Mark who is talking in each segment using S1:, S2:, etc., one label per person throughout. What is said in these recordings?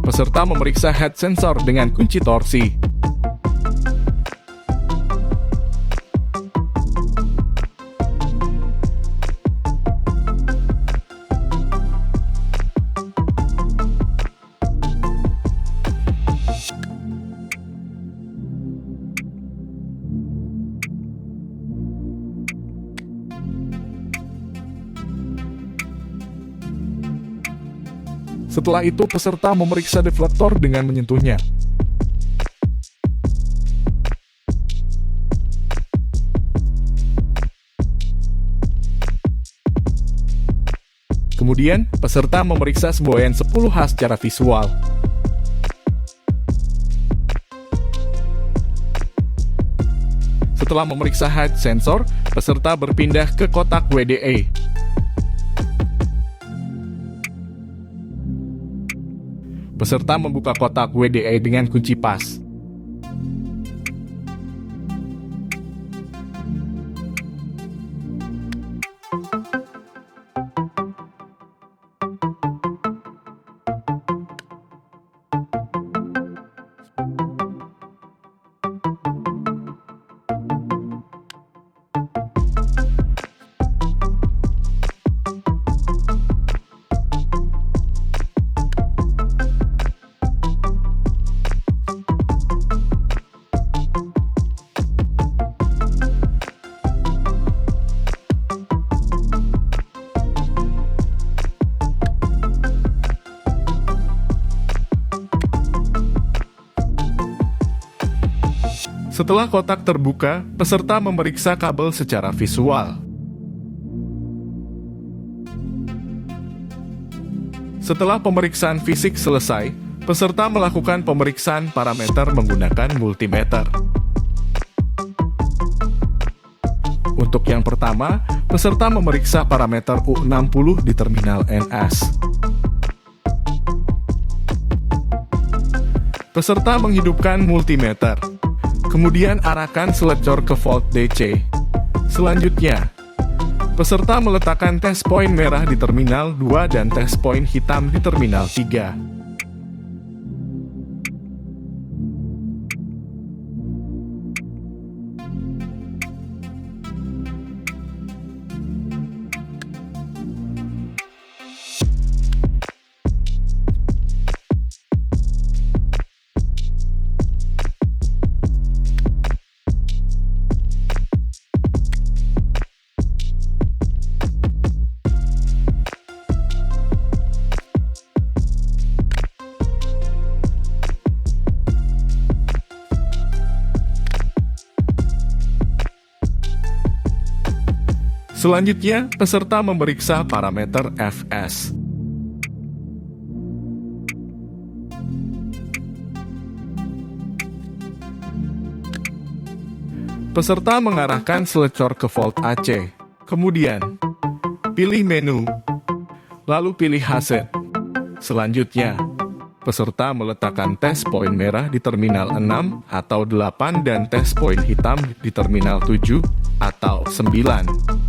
S1: Peserta memeriksa head sensor dengan kunci torsi. Setelah itu, peserta memeriksa deflektor dengan menyentuhnya. Kemudian, peserta memeriksa semboyan 10H secara visual. Setelah memeriksa head sensor, peserta berpindah ke kotak WDE. Peserta membuka kotak WDE dengan kunci pas. Setelah kotak terbuka, peserta memeriksa kabel secara visual. Setelah pemeriksaan fisik selesai, peserta melakukan pemeriksaan parameter menggunakan multimeter. Untuk yang pertama, peserta memeriksa parameter U60 di terminal NS. Peserta menghidupkan multimeter. Kemudian arahkan selecor ke volt DC. Selanjutnya, peserta meletakkan test point merah di terminal 2 dan test point hitam di terminal 3. Selanjutnya, peserta memeriksa parameter Fs. Peserta mengarahkan selecor ke volt AC. Kemudian, pilih menu, lalu pilih HZ. Selanjutnya, peserta meletakkan test point merah di terminal 6 atau 8 dan test point hitam di terminal 7 atau 9.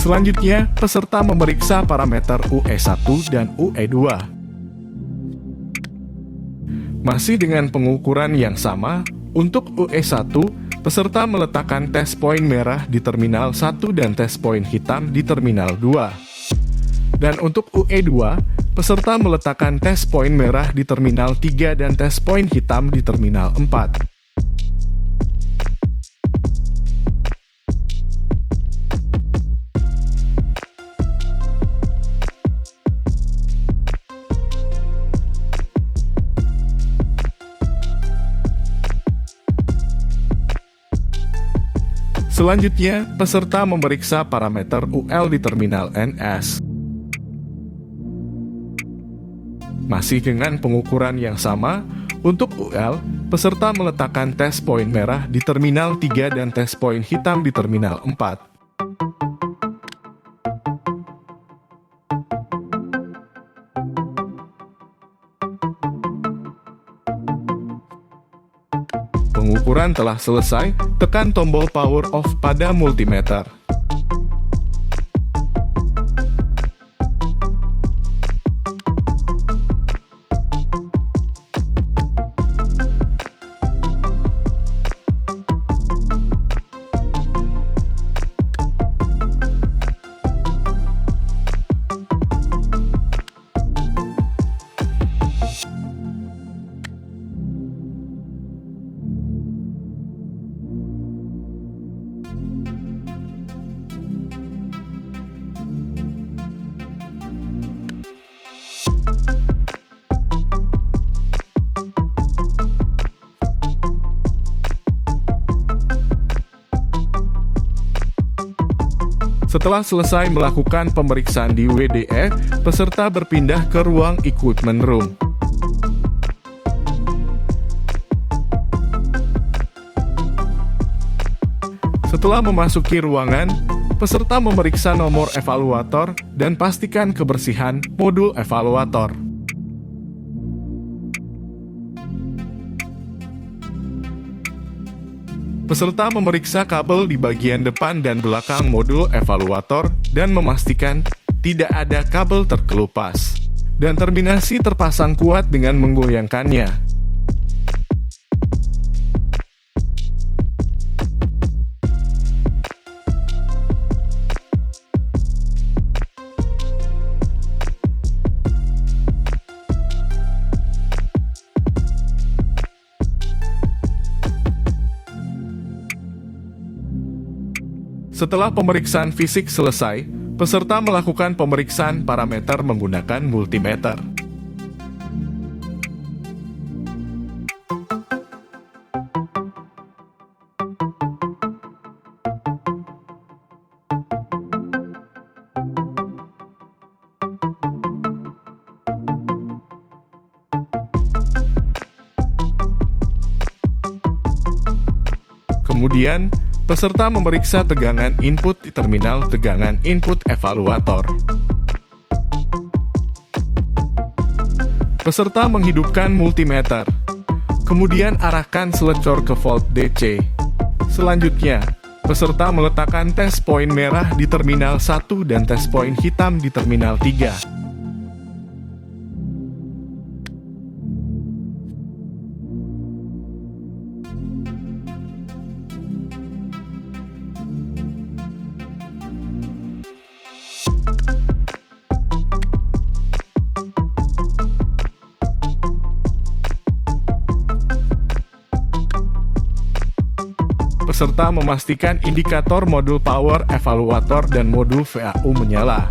S1: Selanjutnya, peserta memeriksa parameter UE1 dan UE2. Masih dengan pengukuran yang sama, untuk UE1, peserta meletakkan test point merah di terminal 1 dan test point hitam di terminal 2. Dan untuk UE2, peserta meletakkan tes poin merah di Terminal 3 dan tes poin hitam di Terminal 4. Selanjutnya, peserta memeriksa parameter UL di Terminal NS. Masih dengan pengukuran yang sama, untuk UL, peserta meletakkan tes poin merah di Terminal 3 dan tes poin hitam di Terminal 4. Pengukuran telah selesai, tekan tombol power off pada multimeter. Setelah selesai melakukan pemeriksaan di WDE, peserta berpindah ke ruang equipment room. Setelah memasuki ruangan, peserta memeriksa nomor evaluator dan pastikan kebersihan modul evaluator. Peserta memeriksa kabel di bagian depan dan belakang modul evaluator dan memastikan tidak ada kabel terkelupas, dan terminasi terpasang kuat dengan menggoyangkannya. Setelah pemeriksaan fisik selesai, peserta melakukan pemeriksaan parameter menggunakan multimeter. Kemudian, peserta memeriksa tegangan input di terminal tegangan input evaluator. Peserta menghidupkan multimeter, kemudian arahkan selecor ke volt DC. Selanjutnya, peserta meletakkan tes poin merah di Terminal 1 dan tes poin hitam di Terminal 3. Peserta memastikan indikator modul power evaluator dan modul VAU menyala.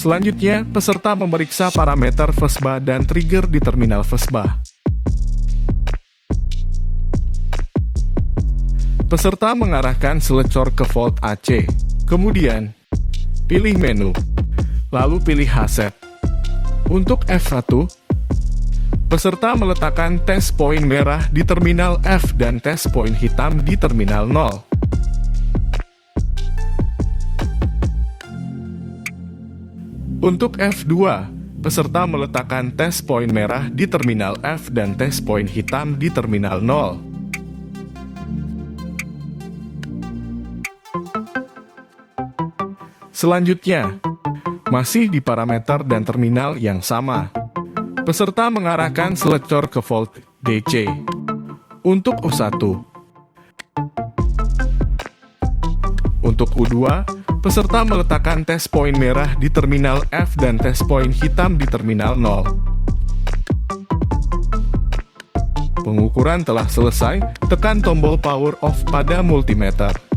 S1: Selanjutnya, peserta memeriksa parameter FESBA dan trigger di terminal FESBA. Peserta mengarahkan selecor ke volt AC, kemudian pilih menu, lalu pilih HSET. Untuk F1, peserta meletakkan tes poin merah di terminal F dan tes poin hitam di terminal 0. Untuk F2, peserta meletakkan tes poin merah di terminal F dan tes poin hitam di terminal 0. Selanjutnya, masih di parameter dan terminal yang sama, peserta mengarahkan selector ke volt DC. Untuk U1. Untuk U2, peserta meletakkan test point merah di terminal F dan test point hitam di terminal 0. Pengukuran telah selesai, tekan tombol power off pada multimeter.